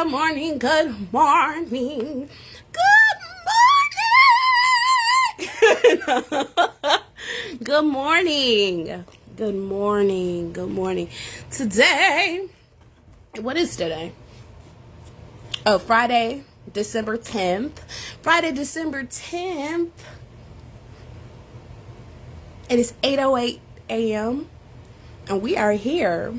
good morning, good morning, good morning. Good morning, good morning, good morning. Today, what is today? Oh, Friday, December 10th. Friday, December 10th. It is 8:08 a.m. and we are here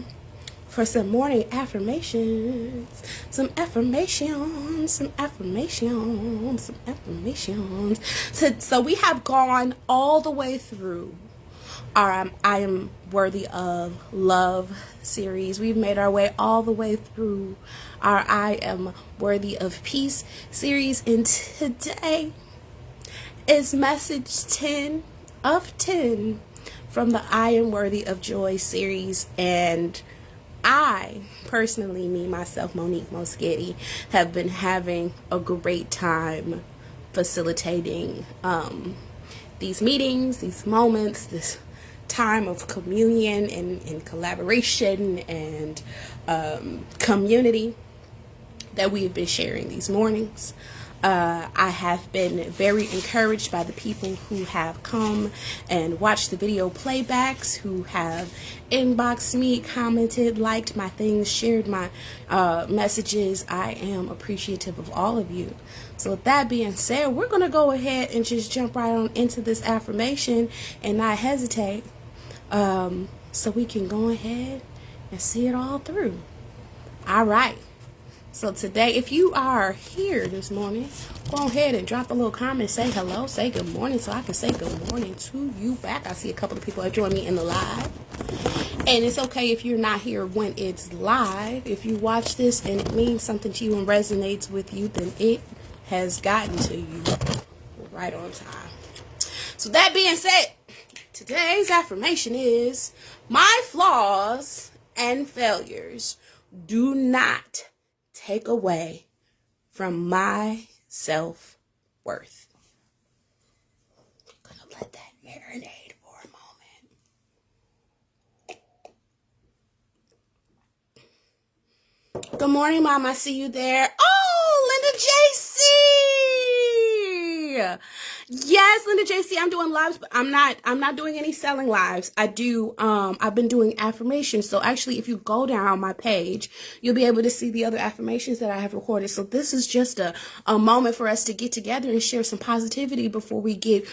for some morning affirmations. Some affirmations. So we have gone all the way through our I Am Worthy of Love series. We've made our way all the way through our I Am Worthy of Peace series. And today is message 10 of 10 from the I Am Worthy of Joy series. And I personally, myself, Monique Moesghetti, have been having a great time facilitating these meetings, these moments, this time of communion and collaboration and community that we have been sharing these mornings. I have been very encouraged by the people who have come and watched the video playbacks, who have inboxed me, commented, liked my things, shared my messages. I am appreciative of all of you. So with that being said, we're going to go ahead and just jump right on into this affirmation and not hesitate, so we can go ahead and see it all through. All right. So today, if you are here this morning, go ahead and drop a little comment, say hello, say good morning, so I can say good morning to you back. I see a couple of people have joined me in the live. And it's okay if you're not here when it's live. If you watch this and it means something to you and resonates with you, then it has gotten to you right on time. So that being said, today's affirmation is, my flaws and failures do not take away from my self-worth. I'm gonna let that marinate for a moment. Good morning, Mom. I see you there. Oh, Linda JC. Yes, Linda JC, I'm doing lives, but I'm not doing any selling lives. I've been doing affirmations. So actually, if you go down my page, you'll be able to see the other affirmations that I have recorded. So this is just a moment for us to get together and share some positivity before we get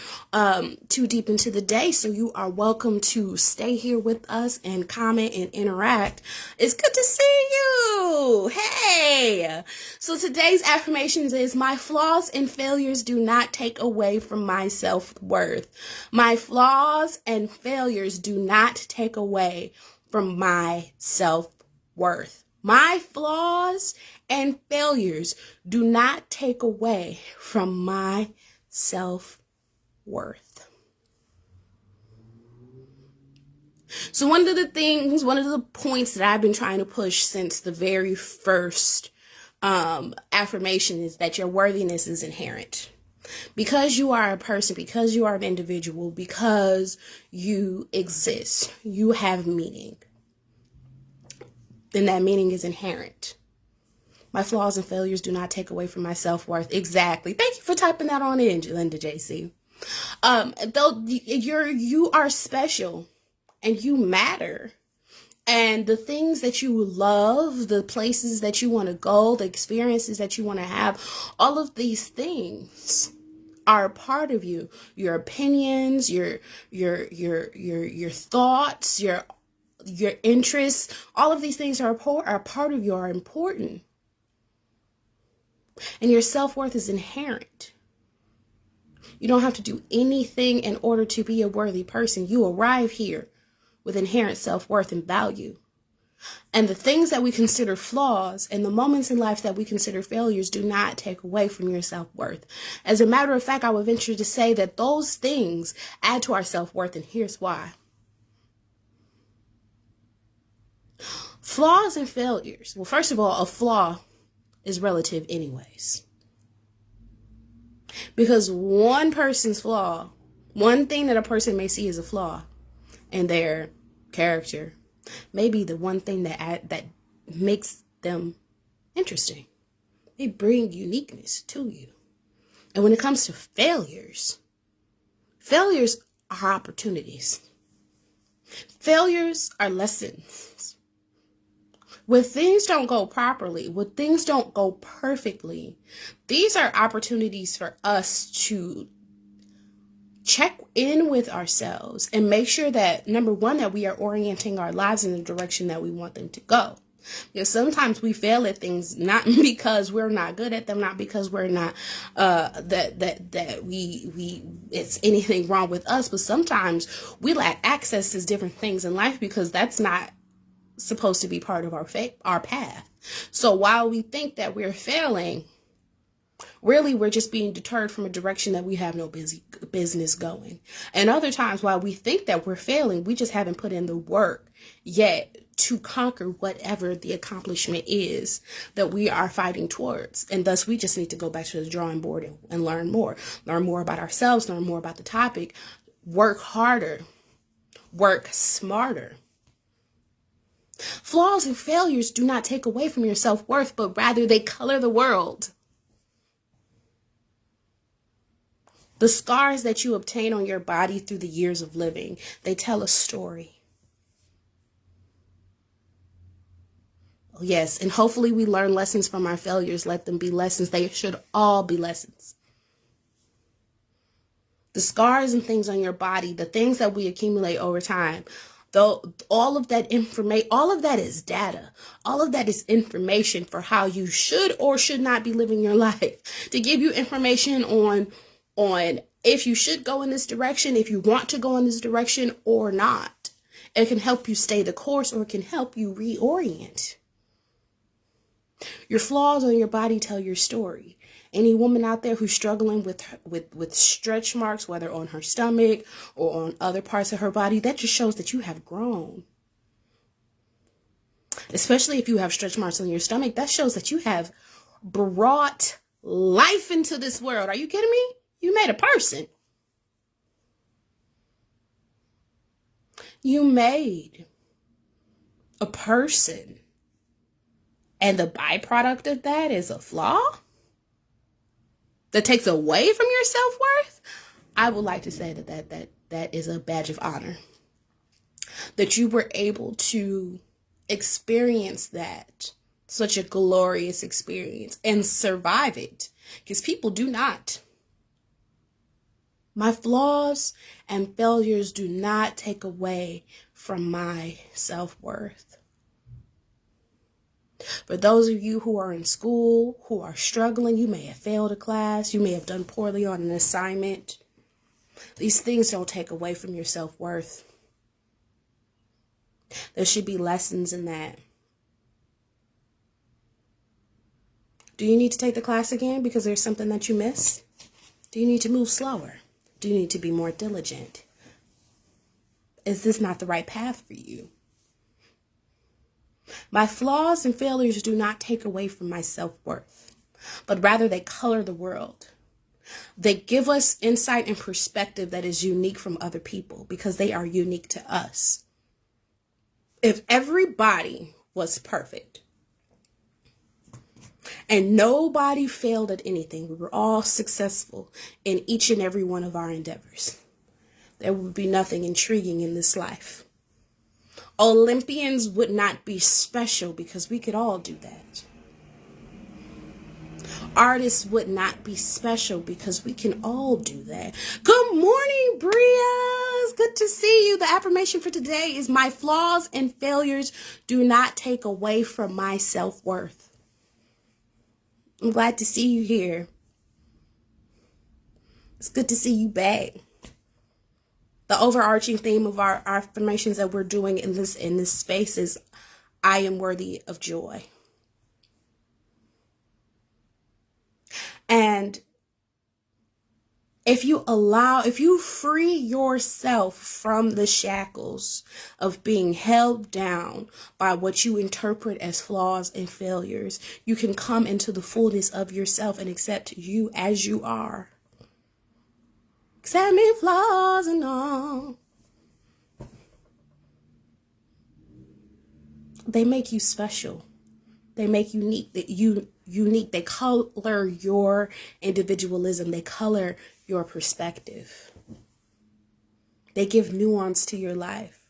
too deep into the day. So you are welcome to stay here with us and comment and interact. It's good to see you. Hey. So today's affirmations is, my flaws and failures do not take away from my self-worth. My flaws and failures do not take away from my self-worth. My flaws and failures do not take away from my self-worth. So one of the points that I've been trying to push since the very first affirmation is that your worthiness is inherent. Because you are a person, because you are an individual, because you exist, you have meaning, then that meaning is inherent. My flaws and failures do not take away from my self-worth. Exactly. Thank you for typing that on in, Linda JC. Though you are special and you matter. And the things that you love, the places that you want to go, the experiences that you want to have, all of these things are a part of you. Your opinions, your thoughts, your interests, all of these things are part of you, are important. And your self-worth is inherent. You don't have to do anything in order to be a worthy person. You arrive here with inherent self-worth and value. And the things that we consider flaws and the moments in life that we consider failures do not take away from your self-worth. As a matter of fact, I would venture to say that those things add to our self-worth, and here's why. Flaws and failures. Well, first of all, a flaw is relative anyways. Because one person's flaw, one thing that a person may see as a flaw in their character, may be the one thing that makes them interesting. They bring uniqueness to you. And when it comes to failures are opportunities. Failures are lessons. When things don't go properly, when things don't go perfectly, these are opportunities for us to check in with ourselves and make sure that, number one, that we are orienting our lives in the direction that we want them to go. Because sometimes we fail at things not because we're not good at them, not because we're not that we it's anything wrong with us, but sometimes we lack access to different things in life because that's not supposed to be part of our path. So while we think that we're failing, really we're just being deterred from a direction that we have no business going. And other times, while we think that we're failing, we just haven't put in the work yet to conquer whatever the accomplishment is that we are fighting towards. And thus we just need to go back to the drawing board and learn more about ourselves, learn more about the topic, work harder, work smarter. Flaws and failures do not take away from your self-worth, but rather they color the world. The scars that you obtain on your body through the years of living, they tell a story. Yes, and hopefully we learn lessons from our failures. Let them be lessons. They should all be lessons. The scars and things on your body, the things that we accumulate over time, though all of that information, all of that is data. All of that is information for how you should or should not be living your life. To give you information on if you should go in this direction, if you want to go in this direction or not. It can help you stay the course, or it can help you reorient. Your flaws on your body tell your story. Any woman out there who's struggling with stretch marks, whether on her stomach or on other parts of her body, that just shows that you have grown. Especially if you have stretch marks on your stomach, that shows that you have brought life into this world. Are you kidding me? You made a person. You made a person. And the byproduct of that is a flaw that takes away from your self-worth. I would like to say that is a badge of honor. That you were able to experience that, such a glorious experience, and survive it. Because people do not. My flaws and failures do not take away from my self-worth. For those of you who are in school, who are struggling, you may have failed a class, you may have done poorly on an assignment. These things don't take away from your self-worth. There should be lessons in that. Do you need to take the class again because there's something that you missed? Do you need to move slower? Do you need to be more diligent? Is this not the right path for you? My flaws and failures do not take away from my self-worth, but rather they color the world. They give us insight and perspective that is unique from other people because they are unique to us. If everybody was perfect and nobody failed at anything, we were all successful in each and every one of our endeavors, there would be nothing intriguing in this life. Olympians would not be special because we could all do that. Artists would not be special because we can all do that. Good morning, Bria. It's good to see you. The affirmation for today is my flaws and failures do not take away from my self-worth. I'm glad to see you here. It's good to see you back. The overarching theme of our affirmations that we're doing in this space is I am worthy of joy. And if you free yourself from the shackles of being held down by what you interpret as flaws and failures, you can come into the fullness of yourself and accept you as you are. Accept me, flaws and all. They make you special. They make unique. They color your individualism. They color your perspective. They give nuance to your life.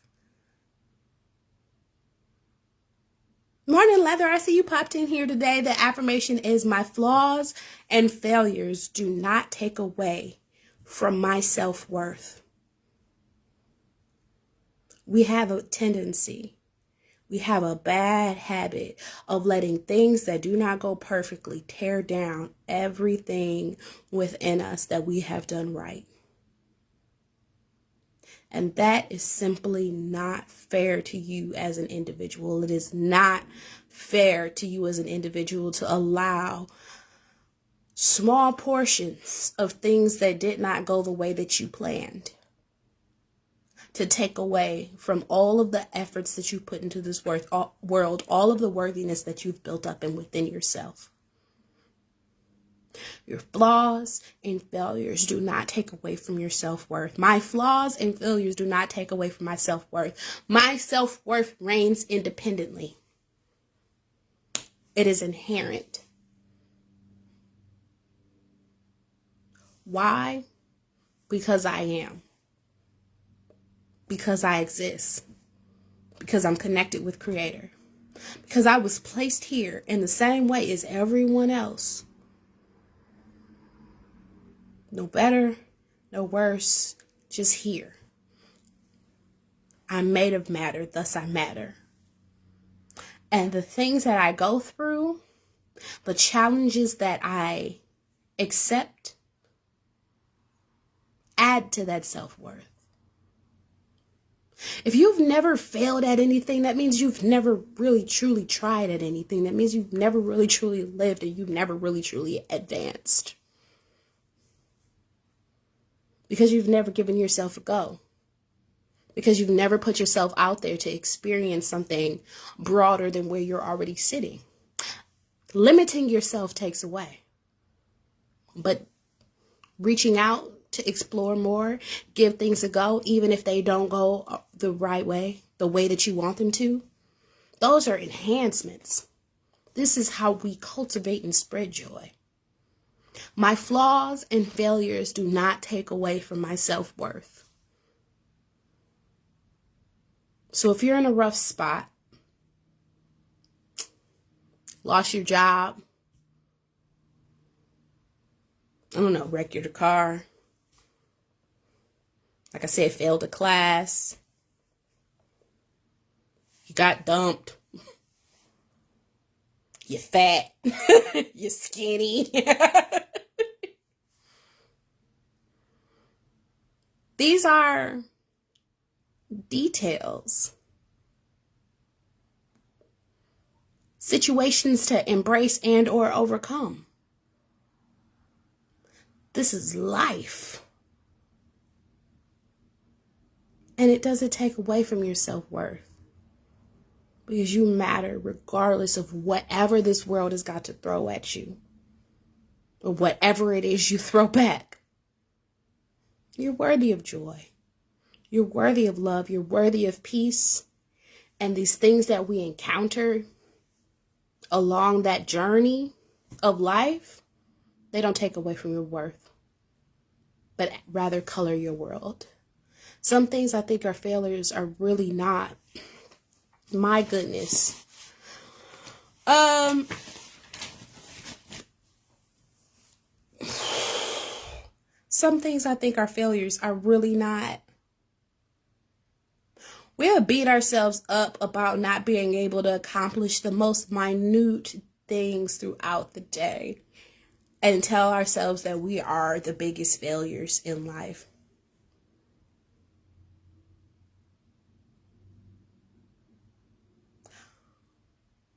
Morning, Leather. I see you popped in here today. The affirmation is, my flaws and failures do not take away from my self-worth. We have a tendency, we have a bad habit of letting things that do not go perfectly tear down everything within us that we have done right. And that is simply not fair to you as an individual. It is not fair to you as an individual to allow small portions of things that did not go the way that you planned to take away from all of the efforts that you put into this world, all of the worthiness that you've built up and within yourself. Your flaws and failures do not take away from your self-worth. My flaws and failures do not take away from my self-worth. My self-worth reigns independently. It is inherent. Why? Because I am. Because I exist. Because I'm connected with Creator. Because I was placed here in the same way as everyone else. No better, no worse, just here. I'm made of matter, thus I matter. And the things that I go through, the challenges that I accept, add to that self-worth. If you've never failed at anything, that means you've never really truly tried at anything. That means you've never really truly lived and you've never really truly advanced. Because you've never given yourself a go. Because you've never put yourself out there to experience something broader than where you're already sitting. Limiting yourself takes away. But reaching out to explore more, give things a go, even if they don't go the right way, the way that you want them to, those are enhancements. This is how we cultivate and spread joy. My flaws and failures do not take away from my self-worth. So if you're in a rough spot, lost your job, I don't know, wrecked your car, like I said, failed a class, you got dumped, you're fat, you're skinny. These are details, situations to embrace and or overcome. This is life. And it doesn't take away from your self-worth. Because you matter regardless of whatever this world has got to throw at you. Or whatever it is you throw back. You're worthy of joy. You're worthy of love. You're worthy of peace. And these things that we encounter along that journey of life, they don't take away from your worth, but rather color your world. Some things I think are failures are really not. My goodness. Some things I think are failures are really not. We'll beat ourselves up about not being able to accomplish the most minute things throughout the day and tell ourselves that we are the biggest failures in life.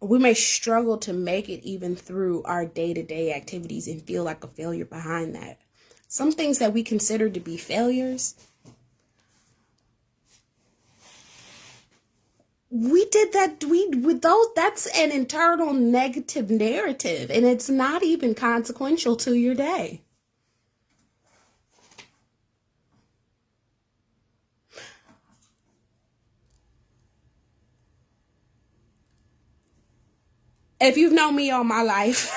We may struggle to make it even through our day-to-day activities and feel like a failure behind that. Some things that we consider to be failures, we did that, with those, that's an internal negative narrative, and it's not even consequential to your day. If you've known me all my life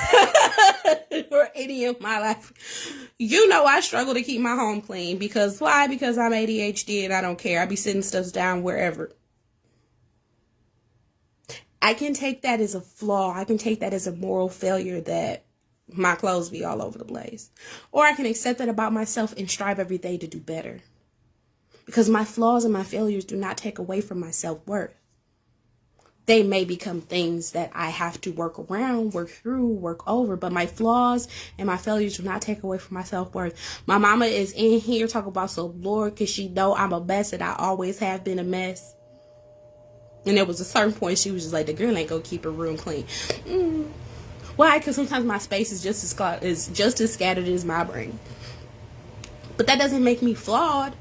or any of my life, you know I struggle to keep my home clean. Because why? Because I'm ADHD and I don't care. I be sitting stuff down wherever. I can take that as a flaw. I can take that as a moral failure that my clothes be all over the place. Or I can accept that about myself and strive every day to do better. Because my flaws and my failures do not take away from my self-worth. They may become things that I have to work around, work through, work over. But my flaws and my failures do not take away from my self-worth. My mama is in here talking about, so Lord, because she know I'm a mess and I always have been a mess. And there was a certain point she was just like, the girl ain't gonna keep her room clean. Why? Because sometimes my space is just as scattered as my brain. But that doesn't make me flawed.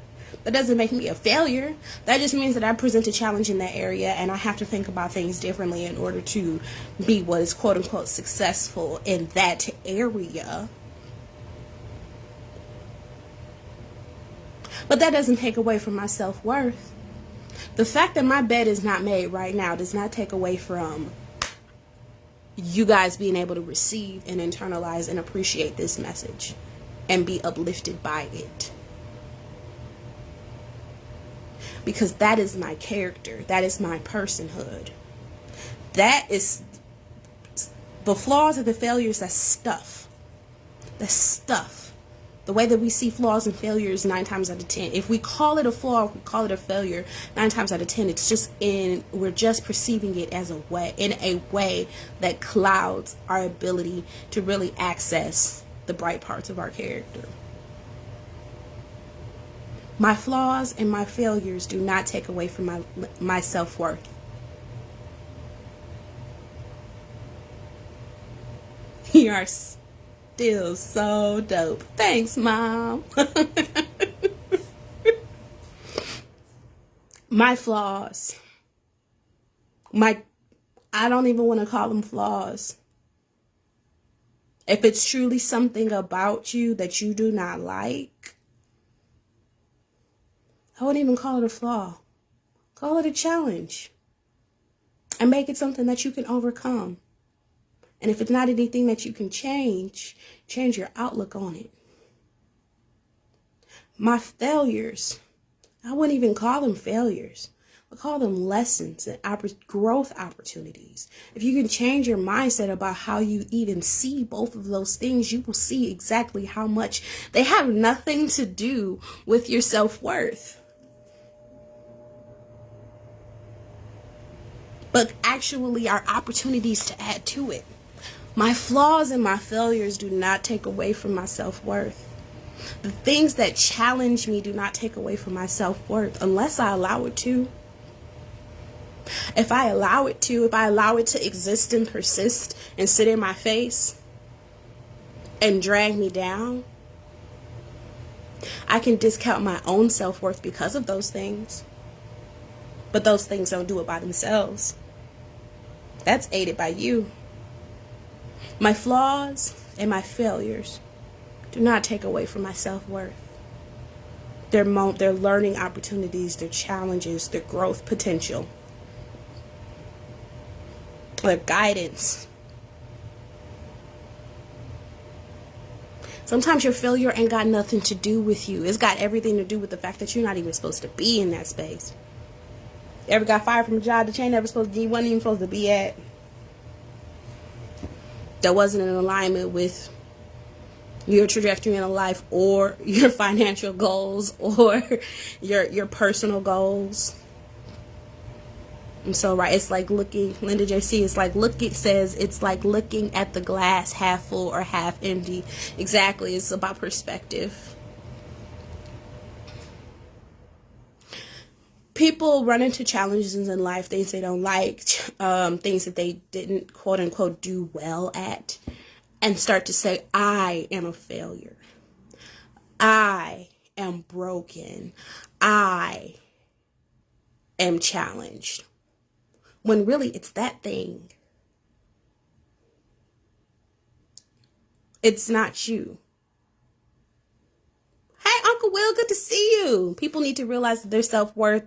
That doesn't make me a failure. That just means that I present a challenge in that area and I have to think about things differently in order to be what is quote unquote successful in that area. But that doesn't take away from my self-worth. The fact that my bed is not made right now does not take away from you guys being able to receive and internalize and appreciate this message and be uplifted by it. Because that is my character. That is my personhood. That is the flaws and the failures. That's stuff. That's stuff. The way that we see flaws and failures 9 times out of 10. If we call it a flaw, if we call it a failure, 9 times out of 10, we're just perceiving it as in a way that clouds our ability to really access the bright parts of our character. My flaws and my failures do not take away from my self-worth. You are still so dope. Thanks, Mom. My flaws. I don't even want to call them flaws. If it's truly something about you that you do not like, I wouldn't even call it a flaw. Call it a challenge. And make it something that you can overcome. And if it's not anything that you can change your outlook on it. My failures, I wouldn't even call them failures. I call them lessons and growth opportunities. If you can change your mindset about how you even see both of those things, you will see exactly how much they have nothing to do with your self-worth. But actually are opportunities to add to it. My flaws and my failures do not take away from my self-worth. The things that challenge me do not take away from my self-worth unless I allow it to. If I allow it to exist and persist and sit in my face and drag me down, I can discount my own self-worth because of those things. But those things don't do it by themselves. That's aided by you. My flaws and my failures do not take away from my self-worth. They're learning opportunities, they're challenges, their growth potential, their guidance. Sometimes your failure ain't got nothing to do with you. It's got everything to do with the fact that you're not even supposed to be in that space. Ever got fired from a job that you ain't never supposed to, you wasn't even supposed to be at? That wasn't in alignment with your trajectory in life or your financial goals or your personal goals. And so, right, it's like looking, Linda JC, it's like looking at the glass half full or half empty. Exactly. It's about perspective. People run into challenges in life, things they don't like, things that they didn't, quote unquote, do well at, and start to say, I am a failure. I am broken. I am challenged. When really it's that thing. It's not you. Hey, Uncle Will, good to see you. People need to realize that their self-worth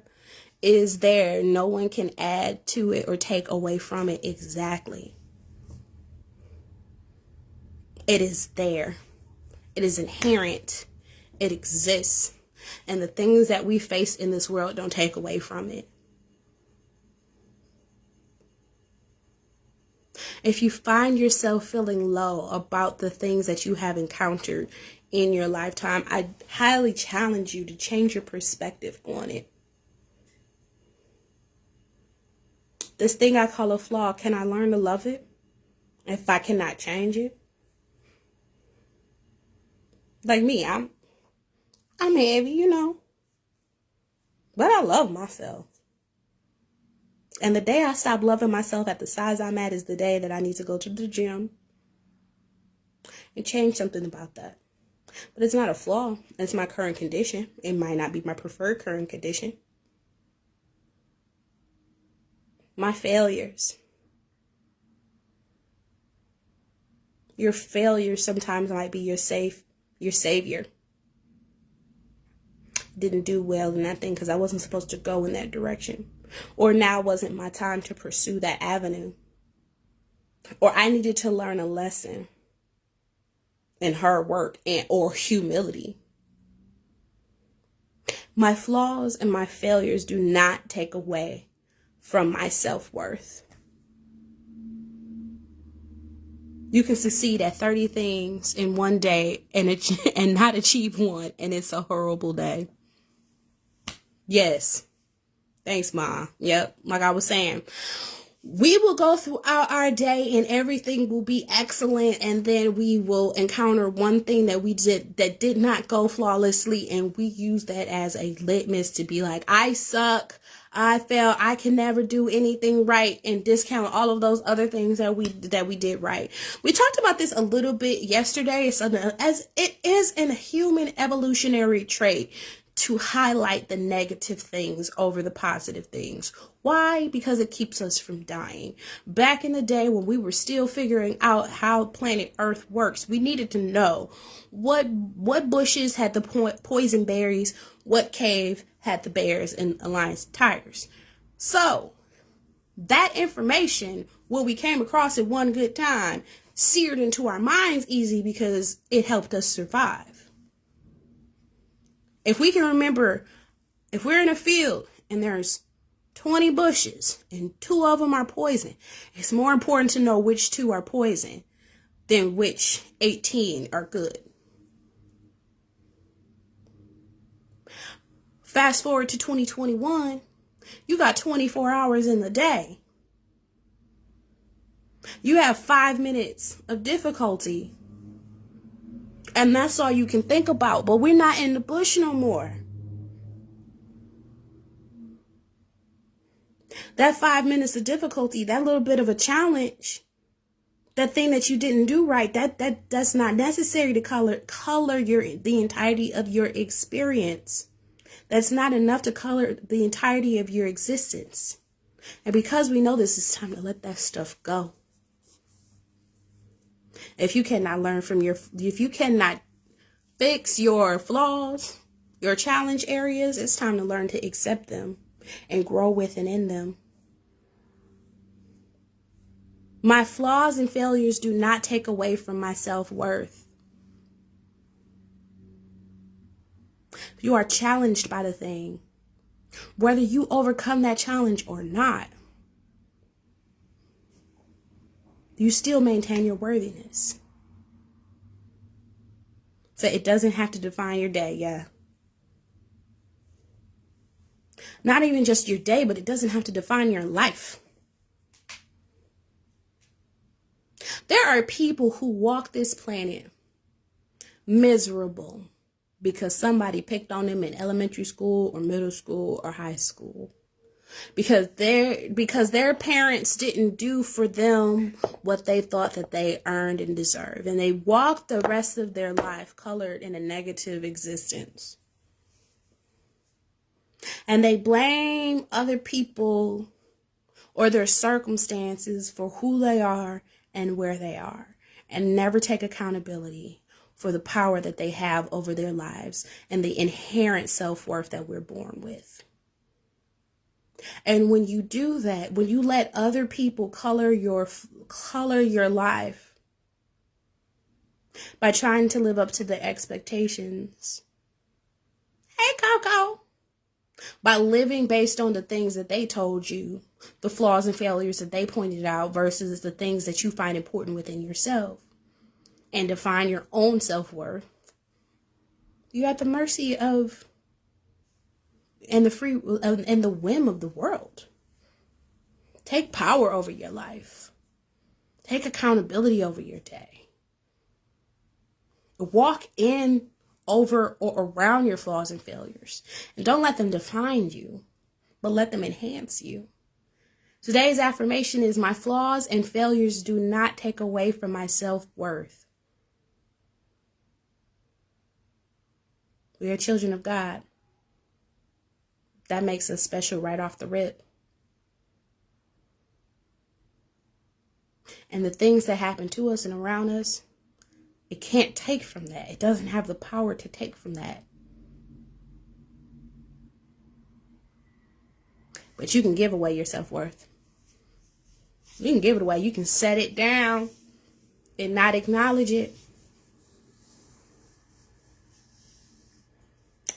is there. No one can add to it or take away from it. Exactly. It is there. It is inherent. It exists. And the things that we face in this world don't take away from it. If you find yourself feeling low about the things that you have encountered in your lifetime, I highly challenge you to change your perspective on it. This thing I call a flaw, can I learn to love it if I cannot change it? Like me, I'm heavy, but I love myself. And the day I stop loving myself at the size I'm at is the day that I need to go to the gym and change something about that. But it's not a flaw. It's my current condition. It might not be my preferred current condition. My failures. Your failures sometimes might be your savior. Didn't do well in that thing because I wasn't supposed to go in that direction. Or now wasn't my time to pursue that avenue. Or I needed to learn a lesson in hard work or humility. My flaws and my failures do not take away from my self-worth. You can succeed at 30 things in one day and not achieve one, and it's a horrible day. Yes. Thanks, Ma. Yep. Like I was saying, we will go throughout our day and everything will be excellent. And then we will encounter one thing that we did that did not go flawlessly. And we use that as a litmus to be like, I suck. I fail. I can never do anything right, and discount all of those other things that we did right. We talked about this a little bit yesterday. As it is a human evolutionary trait to highlight the negative things over the positive things. Why? Because it keeps us from dying. Back in the day when we were still figuring out how planet Earth works, we needed to know what bushes had the poison berries, what cave had the bears and Alliance tigers. So that information, when we came across it one good time, seared into our minds easy because it helped us survive. If we can remember, if we're in a field and there's 20 bushes and 2 of them are poison, it's more important to know which 2 are poison than which 18 are good. Fast forward to 2021, you got 24 hours in the day. You have 5 minutes of difficulty. And that's all you can think about. But we're not in the bush no more. That 5 minutes of difficulty, that little bit of a challenge, that thing that you didn't do right, that's not necessary to color the entirety of your experience. That's not enough to color the entirety of your existence. And because we know this, it's time to let that stuff go. If you cannot if you cannot fix your flaws, your challenge areas, it's time to learn to accept them and grow with and in them. My flaws and failures do not take away from my self-worth. You are challenged by the thing, whether you overcome that challenge or not. You still maintain your worthiness. So it doesn't have to define your day, yeah. Not even just your day, but it doesn't have to define your life. There are people who walk this planet miserable because somebody picked on them in elementary school or middle school or high school. Because their parents didn't do for them what they thought that they earned and deserved. And they walked the rest of their life colored in a negative existence. And they blame other people or their circumstances for who they are and where they are. And never take accountability for the power that they have over their lives and the inherent self-worth that we're born with. And when you do that, when you let other people color your life, by trying to live up to the expectations. Hey, Coco. By living based on the things that they told you, the flaws and failures that they pointed out versus the things that you find important within yourself, and define your own self-worth. You're at the mercy of and the whim of the world. Take power over your life. Take accountability over your day. Walk in, over, or around your flaws and failures. And don't let them define you, but let them enhance you. Today's affirmation is, my flaws and failures do not take away from my self-worth. We are children of God. That makes us special right off the rip. And the things that happen to us and around us, it can't take from that. It doesn't have the power to take from that. But you can give away your self-worth. You can give it away. You can set it down and not acknowledge it.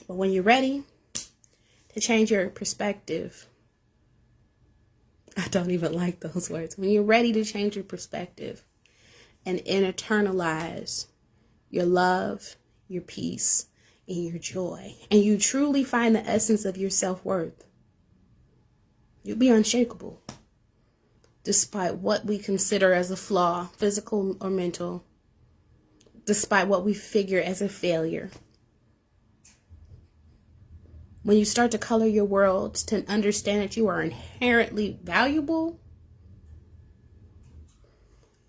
But when you're ready to change your perspective, I don't even like those words. When you're ready to change your perspective and internalize your love, your peace, and your joy, and you truly find the essence of your self-worth, you'll be unshakable, despite what we consider as a flaw, physical or mental, despite what we figure as a failure. When you start to color your world to understand that you are inherently valuable,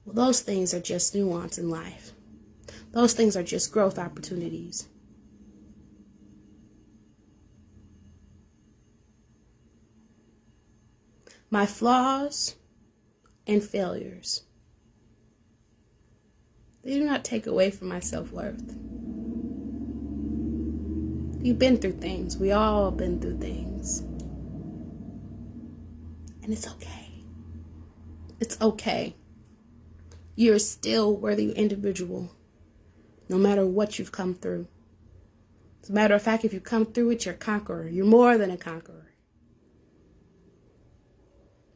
well, those things are just nuance in life. Those things are just growth opportunities. My flaws and failures, they do not take away from my self-worth. You've been through things. We all been through things. And it's okay. It's okay. You're still a worthy individual, no matter what you've come through. As a matter of fact, if you come through it, you're a conqueror. You're more than a conqueror.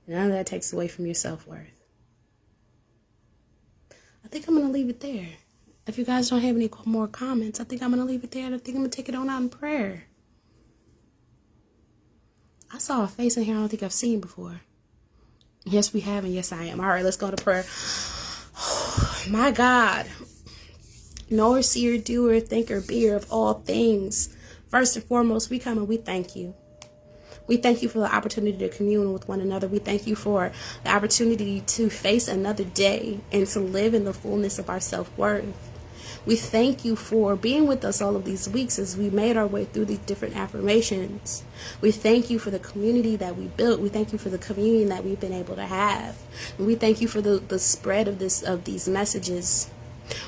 None of that takes away from your self-worth. I think I'm going to leave it there. If you guys don't have any more comments, I think I'm going to leave it there. I think I'm going to take it on out in prayer. I saw a face in here I don't think I've seen before. Yes, we have, and yes, I am. All right, let's go to prayer. My God, knower, seer, doer, thinker, beer of all things. First and foremost, we come and we thank you. We thank you for the opportunity to commune with one another. We thank you for the opportunity to face another day and to live in the fullness of our self-worth. We thank you for being with us all of these weeks as we made our way through these different affirmations. We thank you for the community that we built. We thank you for the communion that we've been able to have. And we thank you for the spread of these messages.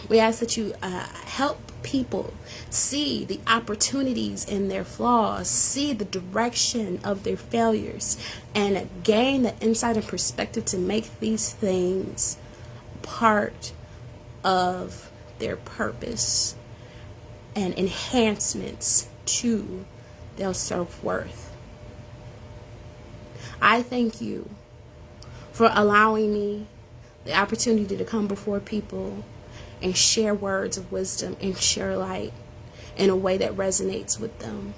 We ask that you help people see the opportunities in their flaws, see the direction of their failures, and gain the insight and perspective to make these things part of their purpose and enhancements to their self-worth. I thank you for allowing me the opportunity to come before people and share words of wisdom and share light in a way that resonates with them.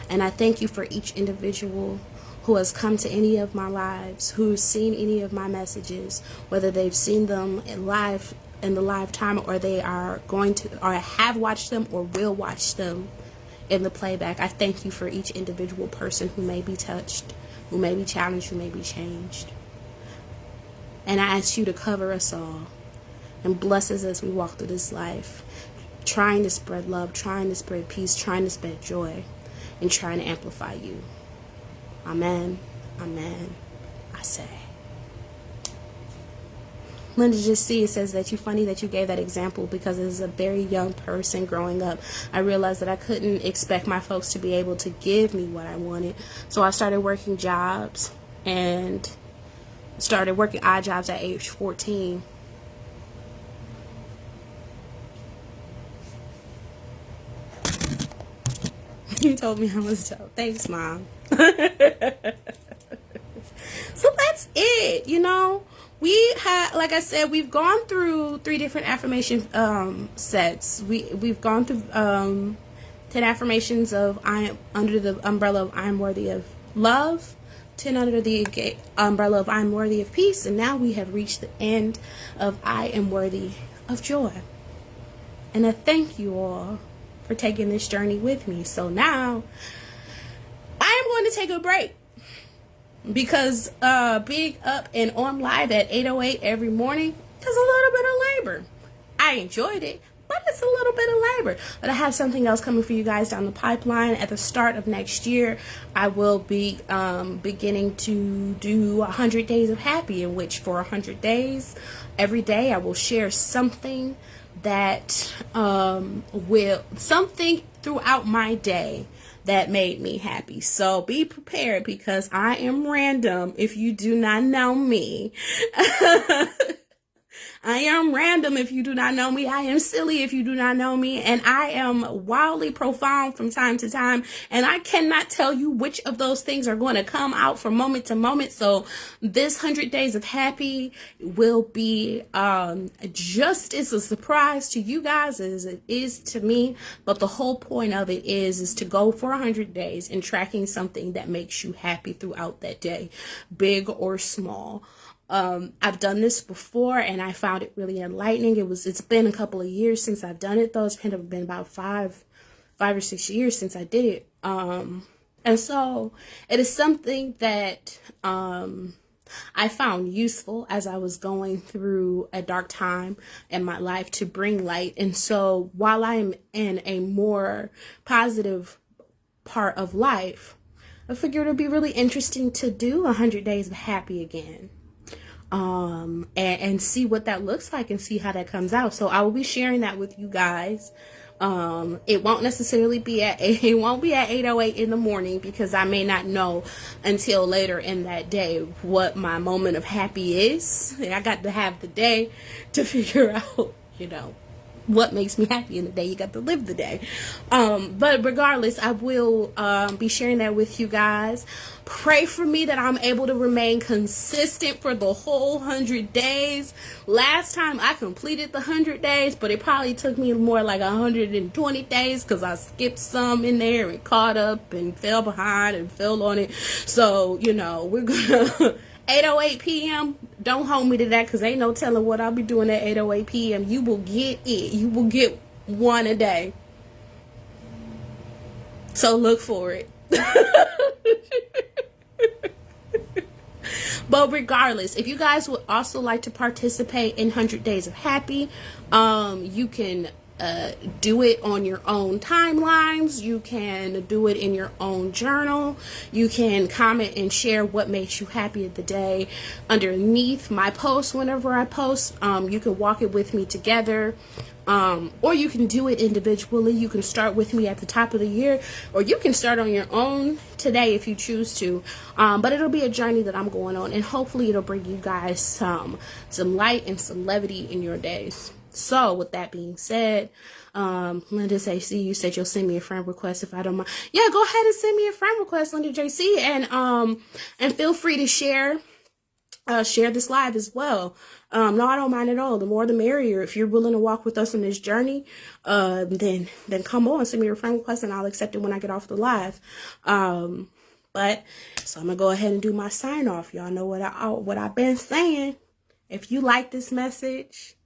And I thank you for each individual who has come to any of my lives, who's seen any of my messages, whether they've seen them in the live time, or they are going to, or have watched them, or will watch them in the playback. I thank you for each individual person who may be touched, who may be challenged, who may be changed. And I ask you to cover us all and bless us as we walk through this life, trying to spread love, trying to spread peace, trying to spread joy, and trying to amplify you. Amen. Amen. I say. Linda just see, it says that you're funny that you gave that example, because as a very young person growing up, I realized that I couldn't expect my folks to be able to give me what I wanted. So I started working jobs and started working odd jobs at age 14. You told me I was dope. Thanks, Mom. So that's it. We had, like I said, we've gone through 3 different affirmation sets. We've gone through 10 affirmations of I am under the umbrella of I am worthy of love, 10 under the umbrella of I am worthy of peace, and now we have reached the end of I am worthy of joy. And I thank you all for taking this journey with me. So now I am going to take a break, because being up and on live at 8:08 every morning is a little bit of labor. I enjoyed it, but it's a little bit of labor. But I have something else coming for you guys down the pipeline. At the start of next year, I will be beginning to do 100 days of happy, in which for 100 days, every day I will share something that something throughout my day that made me happy. So be prepared, because I am random if you do not know me. I am random if you do not know me. I am silly if you do not know me. And I am wildly profound from time to time. And I cannot tell you which of those things are going to come out from moment to moment. So this 100 days of happy will be just as a surprise to you guys as it is to me. But the whole point of it is to go for 100 days and tracking something that makes you happy throughout that day, big or small. I've done this before and I found it really enlightening. It's been a couple of years since I've done it though. It's been about five or 6 years since I did it. And so it is something that, I found useful as I was going through a dark time in my life to bring light. And so while I'm in a more positive part of life, I figured it'd be really interesting to do 100 days of happy again. And see what that looks like and see how that comes out. So I will be sharing that with you guys. It won't necessarily be at 8:08 in the morning, because I may not know until later in that day what my moment of happy is. I got to have the day to figure out, what makes me happy in the day. You got to live the day. But regardless, I will be sharing that with you guys. Pray for me that I'm able to remain consistent for the whole 100 days. Last time I completed the 100 days, but it probably took me more like 120 days, because I skipped some in there and caught up and fell behind and fell on it. So, we're gonna 8:08 p.m. Don't hold me to that, because ain't no telling what I'll be doing at 8:08 p.m. You will get it. You will get one a day. So look for it. But regardless, if you guys would also like to participate in 100 Days of Happy, you can do it on your own timelines. You can do it in your own journal. You can comment and share what makes you happy of the day underneath my post. Whenever I post, you can walk it with me together. Or you can do it individually. You can start with me at the top of the year, or you can start on your own today if you choose to. But it'll be a journey that I'm going on, and hopefully it'll bring you guys some light and some levity in your days. So with that being said, Linda JC, you said you'll send me a friend request if I don't mind. Yeah, go ahead and send me a friend request, Linda JC, and feel free to share this live as well. No, I don't mind at all. The more the merrier. If you're willing to walk with us on this journey, then come on, send me your friend request and I'll accept it when I get off the live. But so I'm gonna go ahead and do my sign off. Y'all know what I've been saying. If you like this message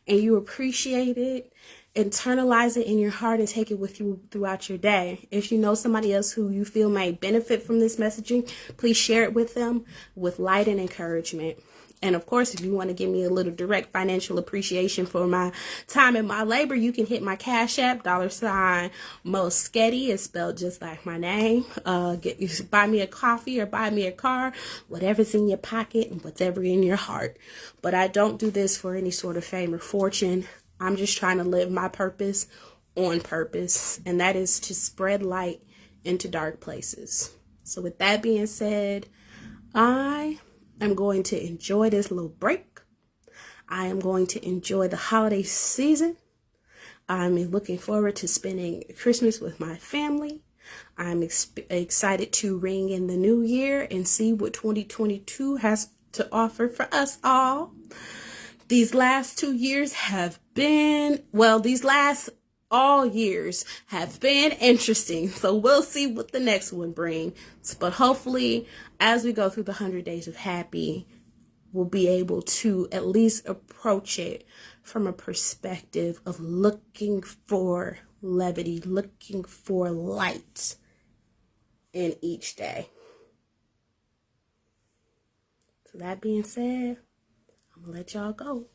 and you appreciate it, internalize it in your heart and take it with you throughout your day. If you know somebody else who you feel may benefit from this messaging, please share it with them with light and encouragement. And of course, if you want to give me a little direct financial appreciation for my time and my labor, you can hit my Cash App, $Moesghetti. It's spelled just like my name. Buy me a coffee or buy me a car, whatever's in your pocket and whatever in your heart. But I don't do this for any sort of fame or fortune. I'm just trying to live my purpose on purpose, and that is to spread light into dark places. So with that being said, I'm going to enjoy this little break. I am going to enjoy the holiday season. I'm looking forward to spending Christmas with my family. I'm excited to ring in the new year and see what 2022 has to offer for us all. These last 2 years have been, these last all years have been interesting. So we'll see what the next one brings. But hopefully, as we go through the 100 days of happy, we'll be able to at least approach it from a perspective of looking for levity, looking for light in each day. So that being said, I'm gonna let y'all go.